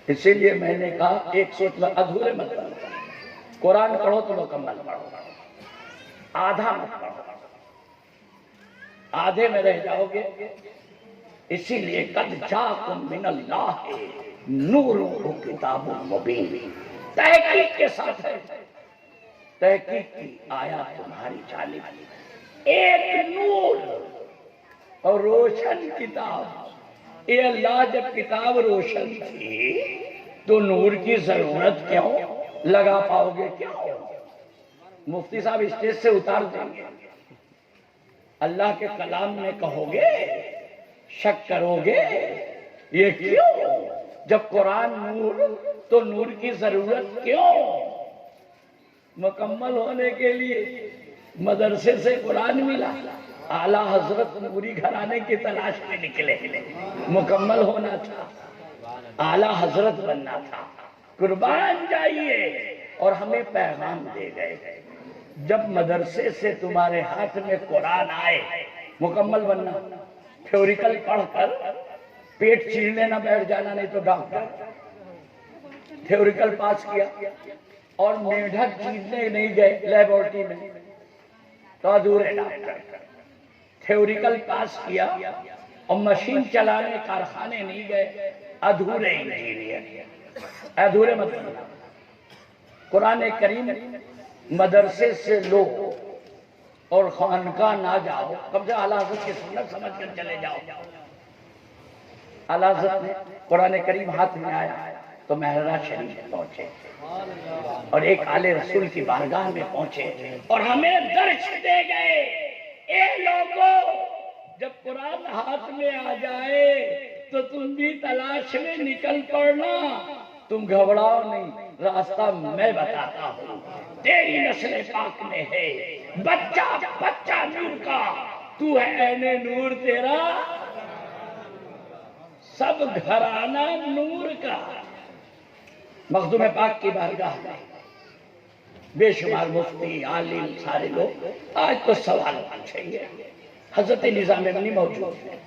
اسی لیے میں نے کہا ایک سوچ میں ادھورے مت پڑھو، قرآن پڑھو تو مکمل پڑھو، آدھا مت پڑھو۔ آدھے میں رہ جاؤ گے. اسی لیے قد جاکم من اللہ نور و کتاب مبین، تحقیق کے ساتھ ہے، تحقیق کی آیات تمہاری جانب، ایک نور اور روشن کتاب. اے اللہ جب کتاب روشن تھی تو نور کی ضرورت کیوں؟ لگا پاؤ گے کیا؟ مفتی صاحب اسٹیج سے اتار دیں گے، اللہ کے کلام میں کہو گے، شک کرو گے، یہ کیوں؟ جب قرآن نور تو نور کی ضرورت کیوں؟ مکمل ہونے کے لیے مدرسے سے قرآن ملا، اعلیٰ حضرت نوری گھرانے کی تلاش میں نکلے، مکمل ہونا تھا، اعلیٰ حضرت بننا تھا، قربان جائیے. اور ہمیں پیغام دے گئے جب مدرسے سے تمہارے ہاتھ میں قرآن آئے مکمل بننا، تھیوریکل پڑھ کر پیٹ چیرنے نہ بیٹھ جانا، نہیں تو ڈاکٹر. تھیوریکل پاس کیا اور میڈک چیرنے نہیں گئے لیبورٹری میں تو ادھورے ڈاکٹر. تھیوریکل پاس کیا اور مشین چلانے کارخانے نہیں گئے، ادھورے انجینئر. ادھورے مطلب قرآن کریم مدرسے سے لو اور خانقاہ نہ جاؤ، کب سے اعلیٰ حضرت کی سنت سمجھ کر چلے جاؤ. اعلیٰ حضرت نے قرآن کریم ہاتھ میں آیا تو معراج شریف پہنچے اور ایک آل رسول کی بارگاہ میں پہنچے اور ہمیں درس دے گئے، اے لوگوں جب قرآن ہاتھ میں آ جائے تو تم بھی تلاش میں نکل پڑنا، تم گھبراؤ نہیں، راستہ میں بتاتا ہوں. تیری نسل پاک میں ہے بچہ بچہ نور کا، تو ہے عین نور، تیرا سب گھرانہ نور کا. مخدوم پاک کی بارگاہ میں بے شمار مفتی عالم سارے لوگ آج تو سوال پوچھیں گے. حضرت نظام امنی موجود ہے،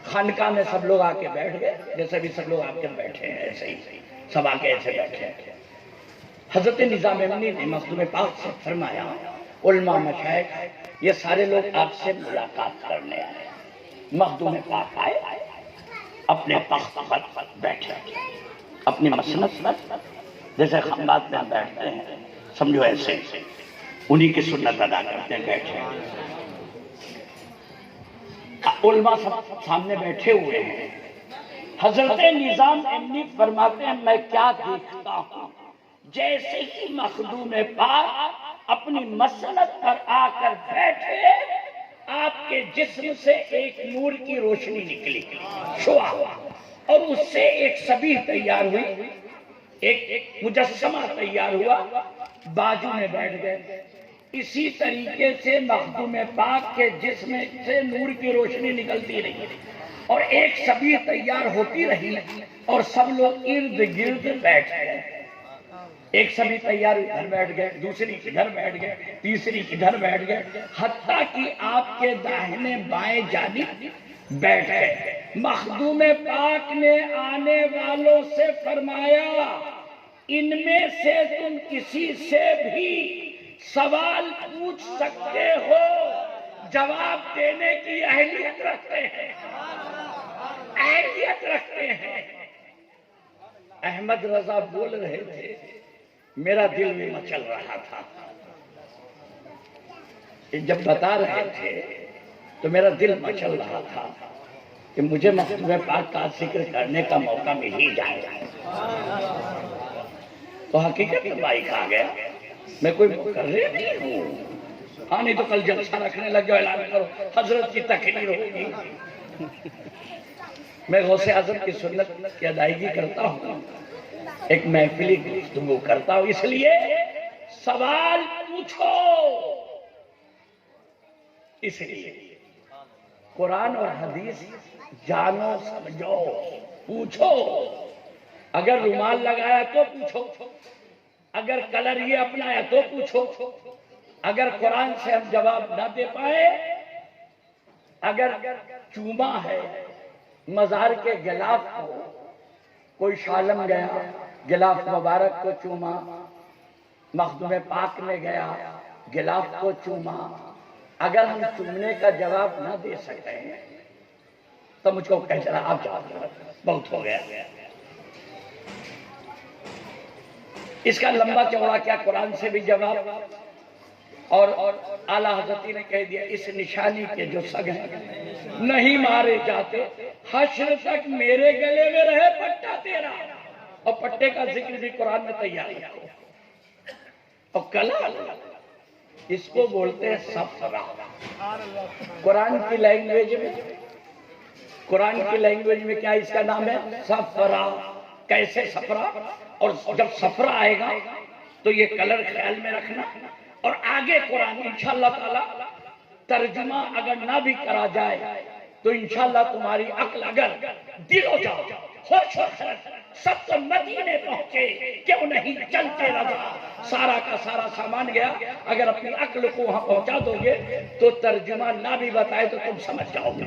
خانقاہ میں سب لوگ آ کے بیٹھ گئے، جیسے بھی سب لوگ آ کے بیٹھے ہیں ایسے ہی سب آ کے ایسے بیٹھے ہیں. حضرت نظام امنی نے مخدوم پاک سے فرمایا، علماء مشائخ یہ سارے لوگ آپ سے ملاقات کرنے آئے. مخدوم پاک آئے، اپنے تخت پر بیٹھے، اپنی مسند پر جیسے خمبات میں بیٹھتے ہیں سمجھو ایسے انہی کی سنت ادا کرتے بیٹھے. علماء سب سامنے بیٹھے ہوئے ہیں. حضرت نظام امنی فرماتے ہیں میں کیا دیکھتا ہوں، جیسے ہی مخدوم پاک اپنی مسند پر آ کر بیٹھے آپ کے جسم سے ایک نور کی روشنی نکلی، شعاع، اور اس سے ایک صبیح تیار ہوئی، ایک مجسمہ تیار ہوا، بازو میں بیٹھ گئے. اسی طریقے سے مخدوم پاک کے جسم سے نور کی روشنی نکلتی رہی اور ایک صبیح تیار ہوتی رہی اور سب لوگ ارد گرد بیٹھ گئے. ایک صبیح تیار ادھر بیٹھ گئے، دوسری ادھر بیٹھ گئے، تیسری ادھر بیٹھ گئے، حتیٰ کہ آپ کے داہنے بائیں جانب بیٹھ گئے. مخدوم پاک نے آنے والوں سے فرمایا ان میں سے تم کسی سے بھی سوال پوچھ سکتے ہو، جواب دینے کی اہلیت رکھتے ہیں، اہلیت رکھتے ہیں. احمد رضا بول رہے تھے، میرا دل میں مچل رہا تھا، جب بتا رہے تھے تو میرا دل مچل رہا تھا کہ مجھے مخدوم پاک کا ذکر کرنے کا موقع مل ہی جائے. تو حقیقت میں بھائی کہا گیا میں کوئی مقرر نہیں ہوں، ہاں نہیں تو کل جلسہ رکھنے لگ جاؤ، اعلان کرو حضرت کی تقریر ہوگی. میں غوث اعظم کی سنت کی ادائیگی کرتا ہوں، ایک محفلی گفتگو کرتا ہوں، اس لیے سوال پوچھو. اس لیے قرآن اور حدیث جانو سمجھو، پوچھو. اگر رومال لگایا تو پوچھو، اگر کلر یہ اپنایا تو پوچھو، اگر قرآن سے ہم جواب نہ دے پائے، اگر چوما ہے مزار کے غلاف کو، کوئی شالم گیا غلاف مبارک کو چوما، مخدوم پاک نے گیا غلاف کو چوما، اگر ہم چومنے کا جواب نہ دے سکتے ہیں تو مجھ کو کہہ چلا آپ جواب دو، بہت ہو گیا۔ اس کا لمبا چوڑا کیا قرآن سے بھی جواب، اور اعلیٰ حضرت نے کہہ دیا اس نشانی کے جو سگ ہیں نہیں مارے جاتے، حشر تک میرے گلے میں رہے پٹا تیرا۔ اور پٹے کا ذکر بھی قرآن میں تیار ہے۔ اور کلال اس کو بولتے ہیں صفرا۔ قرآن کی لینگویج میں کیا اس کا نام ہے؟ صفرا۔ کیسے صفرا؟ اور جب صفرا آئے گا تو یہ کلر خیال میں رکھنا، اور آگے قرآن انشاءاللہ تعالی ترجمہ اگر نہ بھی کرا جائے تو انشاءاللہ تمہاری عقل اگر دل ہو جاؤ، ہوش و خرد سب تو مدینے پہنچے، کیوں نہیں چلتے رضا، سارا کا سارا سامان گیا۔ اگر اپنی عقل کو وہاں پہنچا دو گے تو ترجمہ نہ بھی بتائے تو تم سمجھ جاؤ گے۔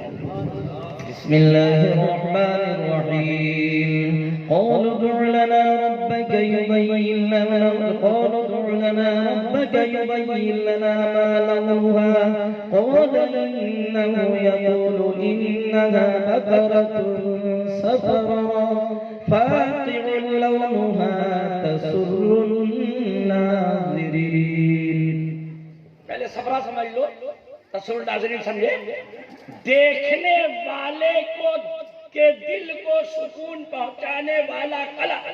بسم الله الرحمن الرحيم قالوا ادع لنا ربك يبين لنا ما لونها قال إنه يقول إنها بقرة صفراء فاقع لونها تسر الناظرين۔ پہلے صفرا سمجھ لو، تسر الناظرین سمجھے؟ دیکھنے والے کو کے دل کو سکون پہنچانے والا کلر،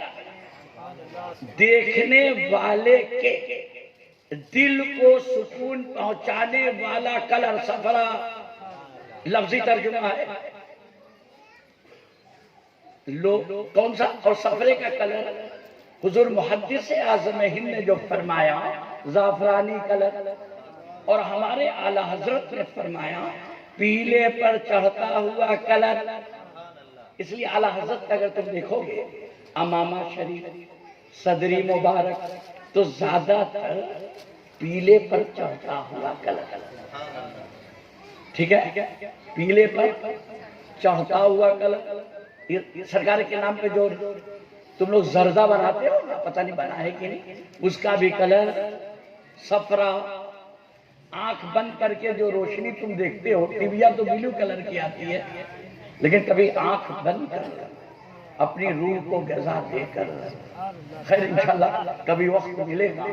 دیکھنے والے کے دل کو سکون پہنچانے والا کلر صفرا لفظی ترجمہ ہے۔ کون سا؟ اور صفرے کا کلر حضور محدث اعظم ہند نے جو فرمایا زعفرانی کلر، اور ہمارے اعلیٰ حضرت نے فرمایا پیلے پر چڑھتا ہوا کلر۔ اس لیے اعلیٰ حضرت اگر تم دیکھو گے امامہ شریف، صدری مبارک، تو زیادہ تر پیلے پر چڑھتا ہوا کلر، ٹھیک ہے، پیلے پر چڑھتا ہوا کلر۔ سرکار کے نام پہ جو تم لوگ زردہ بناتے ہو، پتہ نہیں بنا ہے کہ نہیں، اس کا بھی کلر صفرا۔ آنکھ بند کر کے جو روشنی تم دیکھتے ہو، ٹیویا تو بلو کلر کی آتی ہے، لیکن کبھی آنکھ بند کر اپنی روح کو غذا دے کر، خیر انشاءاللہ کبھی وقت ملے گا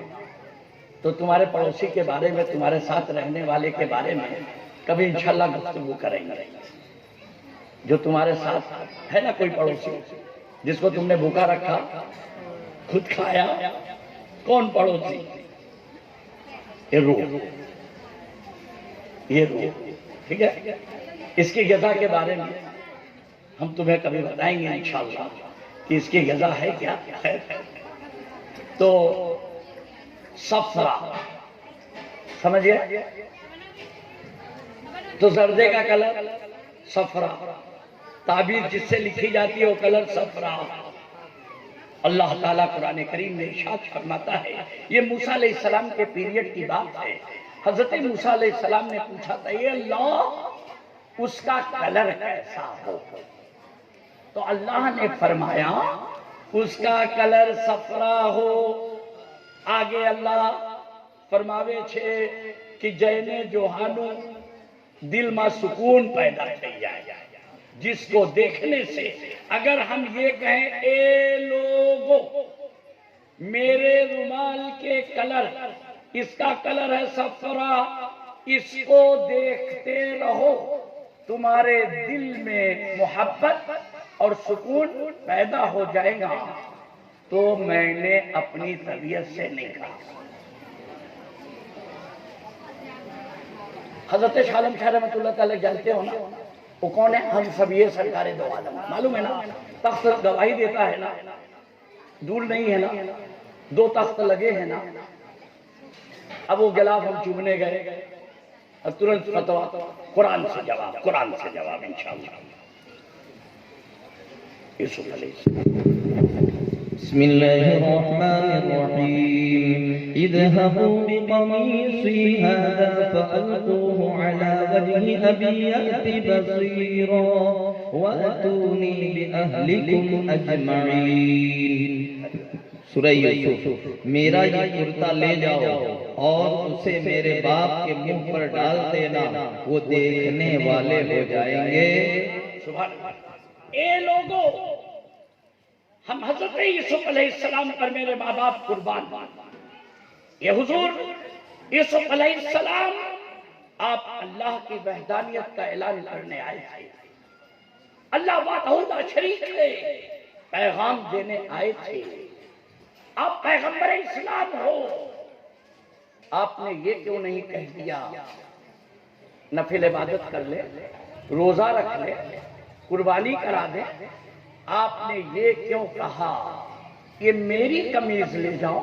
تو تمہارے پڑوسی کے بارے میں، تمہارے ساتھ رہنے والے کے بارے میں کبھی انشاءاللہ گفتگو کریں گے۔ جو تمہارے ساتھ ہے نا کوئی پڑوسی جس کو تم نے بھوکا رکھا، خود کھایا، کون پڑوسی؟ یہ روح، یہ روح، ٹھیک ہے۔ اس کی غذا کے بارے میں ہم تمہیں کبھی بتائیں گے انشاءاللہ کہ اس کی غذا ہے کیا ہے۔ تو صفرا سمجھئے، تو زردے کا کلر صفرا، تعبیر جس سے لکھی جاتی ہے وہ کلر صفرا۔ اللہ تعالیٰ قرآن کریم میں ارشاد فرماتا ہے، یہ موسیٰ علیہ السلام کے پیریڈ کی بات ہے۔ حضرت موسیٰ علیہ السلام نے پوچھا تھا یہ اللہ اس کا کلر کیسا ہو، تو اللہ نے فرمایا اس کا کلر صفرا ہو۔ آگے اللہ فرماوے چھے کہ جینے جوہانو دل میں سکون پیدا تھی جائے، جس کو دیکھنے سے اگر ہم یہ کہیں اے لوگو میرے رومال کے کلر، اس کا کلر ہے صفرا، اس کو دیکھتے رہو، تمہارے دل میں محبت اور سکون پیدا ہو جائے گا، تو میں نے اپنی طبیعت سے نہیں کہا۔ حضرت شاہ عالم شاہ رحمۃ اللہ تعالیٰ جانتے ہو نا وہ کون ہے؟ ہم سب یہ سرکار دو عالم، معلوم ہے نا، تخت گواہی دیتا ہے نا، دور نہیں ہے نا، دو تخت لگے ہیں نا۔ اب وہ گلاف ہم چومنے گئے، اب ترنت فتویٰ قرآن سے جواب، قرآن سے جواب انشاءاللہ۔ یوسف علیہ السلام۔ بسم الله الرحمن الرحيم اذهبوا بقميصي هذا فألقوه على وجه أبي يأت بصيرا وأتوني بأهلكم أجمعين۔ سورہ یوسف، میرا یہ کرتا لے جاؤ اور اسے میرے باپ کے منہ پر ڈال دینا، وہ دیکھنے والے ہو جائیں گے۔ سبحان اللہ۔ اے لوگوں، ہم حضرت یوسف علیہ السلام پر میرے ماں باپ قربان، یہ حضور یوسف علیہ السلام آپ اللہ کی وحدانیت کا اعلان کرنے آئے تھے، اللہ وحدہ لا شریک ہے، پیغام دینے آئے تھے، آپ پیغمبر اسلام ہو، آپ نے یہ کیوں نہیں کہہ دیا نفل عبادت کر لے، روزہ رکھ لے، قربانی کرا دے؟ آپ نے یہ کیوں کہا یہ میری قمیض لے جاؤ،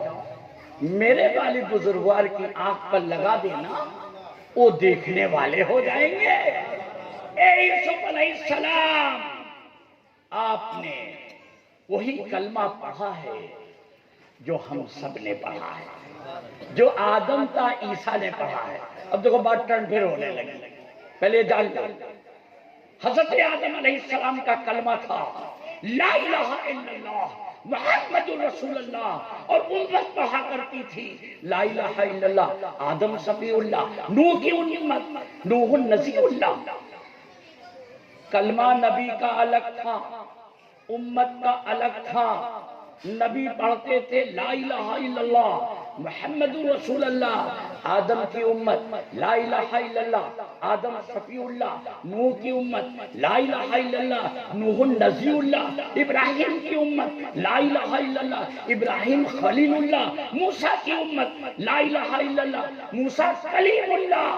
میرے والد بزرگوار کی آنکھ پر لگا دینا، وہ دیکھنے والے ہو جائیں گے؟ اے یوسف علیہ السلام، آپ نے وہی کلمہ پڑھا ہے جو ہم سب نے پڑھا ہے، جو آدم تا عیسیٰ نے پڑھا ہے۔ اب دیکھو بات ٹرن پھر ہونے لگی، پہلے جان لو حضرت آدم علیہ السلام کا کلمہ تھا لا الہ الا اللہ محمد رسول اللہ، اور امت پڑھا کرتی تھی لا الہ الا اللہ آدم صفی اللہ، نوح کی امت نوح نذیر اللہ۔ کلمہ نبی کا الگ تھا، امت کا الگ تھا۔ نبی پڑھتے تھے لا الہ الا اللہ محمد رسول اللہ، آدم کی امت لا الہ الا اللہ آدم صفی اللہ، نوح کی امت لا الہ الا اللہ نوح نذیر اللہ، ابراہیم کی امت لا الہ الا اللہ ابراہیم خلیل اللہ، موسیٰ کی امت لا الہ الا اللہ موسیٰ کلیم اللہ،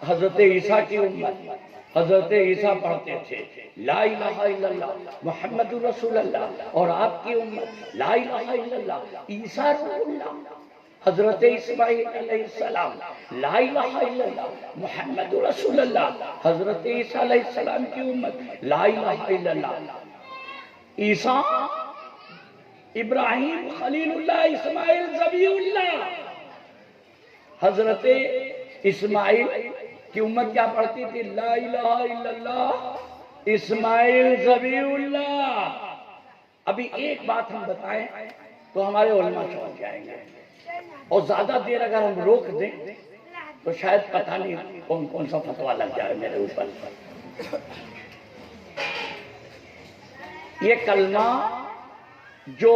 حضرت عیسیٰ کی امت حضرت عیسیٰ پڑھتے تھے لا الہ الا اللہ محمد رسول اللہ، اور آپ کی امت لا الہ الا اللہ عیسیٰ روح اللہ۔ حضرت اسماعیل علیہ السلام لا الہ الا اللہ محمد رسول اللہ، حضرت عیسیٰ علیہ السلام کی امت لا الہ الا اللہ عیسیٰ ابراہیم خلیل اللہ اسماعیل ذبیح اللہ۔ حضرت اسماعیل کی امت کیا پڑھتی تھی؟ لا الہ الا اللہ اسماعیل ذبیح اللہ۔ ابھی ایک بات ہم بتائیں تو ہمارے علماء چوک جائیں گے، اور زیادہ دیر اگر ہم روک دیں تو شاید پتہ نہیں کون کون سا فتویٰ لگ جائے میرے اوپر۔ یہ کلمہ جو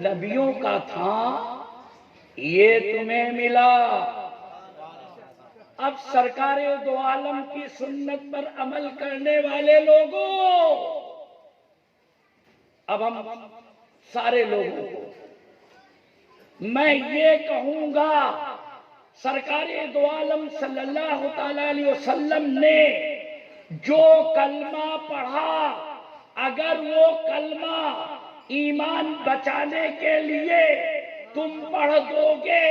نبیوں کا تھا یہ تمہیں ملا، اب سرکار دو عالم کی سنت پر عمل کرنے والے لوگوں، اب ہم سارے لوگوں کو میں یہ کہوں گا، سرکار دو عالم صلی اللہ تعالی علیہ وسلم نے جو کلمہ پڑھا، اگر وہ کلمہ ایمان بچانے کے لیے تم پڑھ دو گے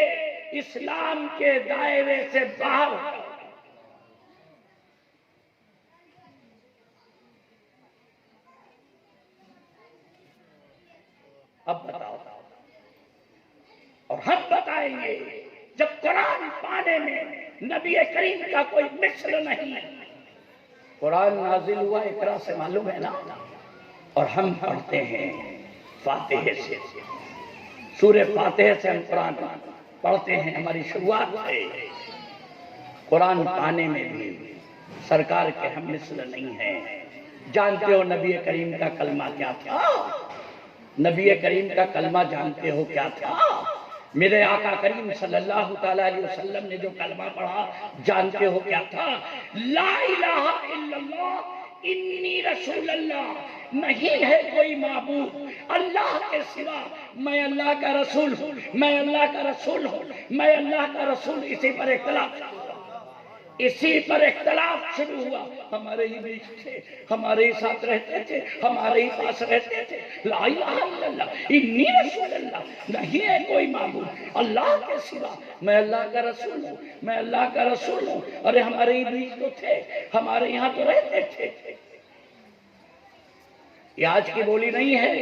اسلام کے دائرے سے باہر، اب بتاؤ، اور ہم بتائیں گے جب قرآن پانے میں نبی کریم کا کوئی مثل نہیں۔ قرآن نازل ہوا اقرا سے معلوم ہے نا، اور ہم پڑھتے ہیں فاتحہ سے، سورہ فاتحہ سے ہم قرآن پڑھتے ہیں، ہماری شروعات ہے۔ قرآن پانے میں بھی سرکار کے ہم مثل نہیں ہیں۔ جانتے ہو نبی کریم کا کلمہ کیا تھا؟ نبی کریم کا کلمہ جانتے ہو کیا تھا؟ میرے آقا کریم صلی اللہ تعالی علیہ وسلم نے جو کلمہ پڑھا جانتے ہو کیا تھا؟ لا الہ الا اللہ انی رسول اللہ، نہیں ہے کوئی معبود اللہ کے سوا، میں اللہ کا رسول ہوں، میں اللہ کا رسول ہوں، میں اللہ کا رسول۔ اسی پر اختلاف اسی پر اختلاف شروع ہوا، ہمارے ہی بیچ تھے، ہمارے ہی ساتھ رہتے تھے، ہمارے ہی پاس رہتے تھے۔ لا الہ الا اللہ انی رسول اللہ، نہیں ہے کوئی معبود اللہ کے سوا، میں اللہ کا رسول ہوں، میں اللہ کا رسول ہوں۔ ارے ہمارے ہی بیچ تو تھے، ہمارے یہاں تو رہتے تھے۔ یہ آج کی بولی نہیں ہے،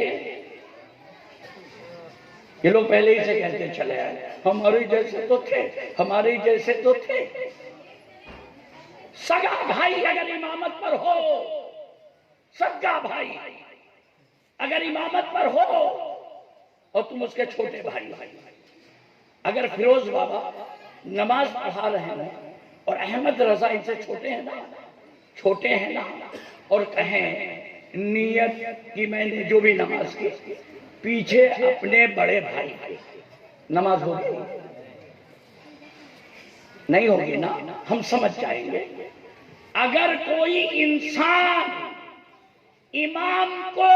یہ لوگ پہلے ہی سے کہتے چلے آئے، ہمارے جیسے تو تھے، ہمارے جیسے تو تھے۔ سگا بھائی اگر امامت پر ہو، سگا بھائی اگر امامت پر ہو اور تم اس کے چھوٹے بھائی، اگر فیروز بابا نماز پڑھا رہے ہیں اور احمد رضا ان سے چھوٹے ہیں نا اور کہیں نیت کی میں نے جو بھی نماز کی پیچھے اپنے بڑے بھائی نماز ہوگی نہیں ہوگی نا؟ ہم سمجھ جائیں گے اگر کوئی انسان امام کو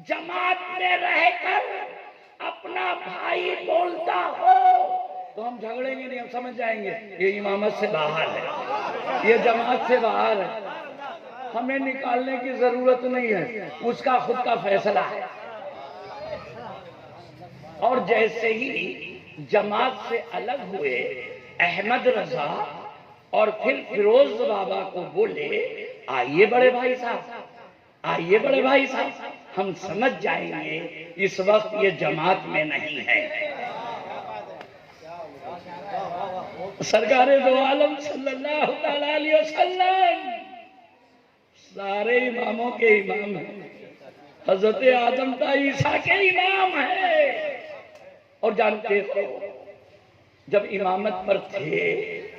جماعت میں رہ کر اپنا بھائی بولتا ہو تو ہم جھگڑیں گے نہیں، ہم سمجھ جائیں گے یہ امامت سے باہر ہے، یہ جماعت سے باہر ہے، ہمیں نکالنے کی ضرورت نہیں ہے، اس کا خود کا فیصلہ ہے۔ اور جیسے ہی جماعت سے الگ ہوئے احمد رضا اور پھر فیروز بابا کو بولے آئیے بڑے بھائی صاحب، ہم سمجھ جائیں گے اس وقت یہ جماعت میں نہیں ہے۔ سرکار دو عالم صلی اللہ تعالی علیہ وسلم سارے اماموں کے امام ہیں، حضرت آدم تا عیسیٰ کے امام ہیں، اور جانتے ہو جب امامت پر تھے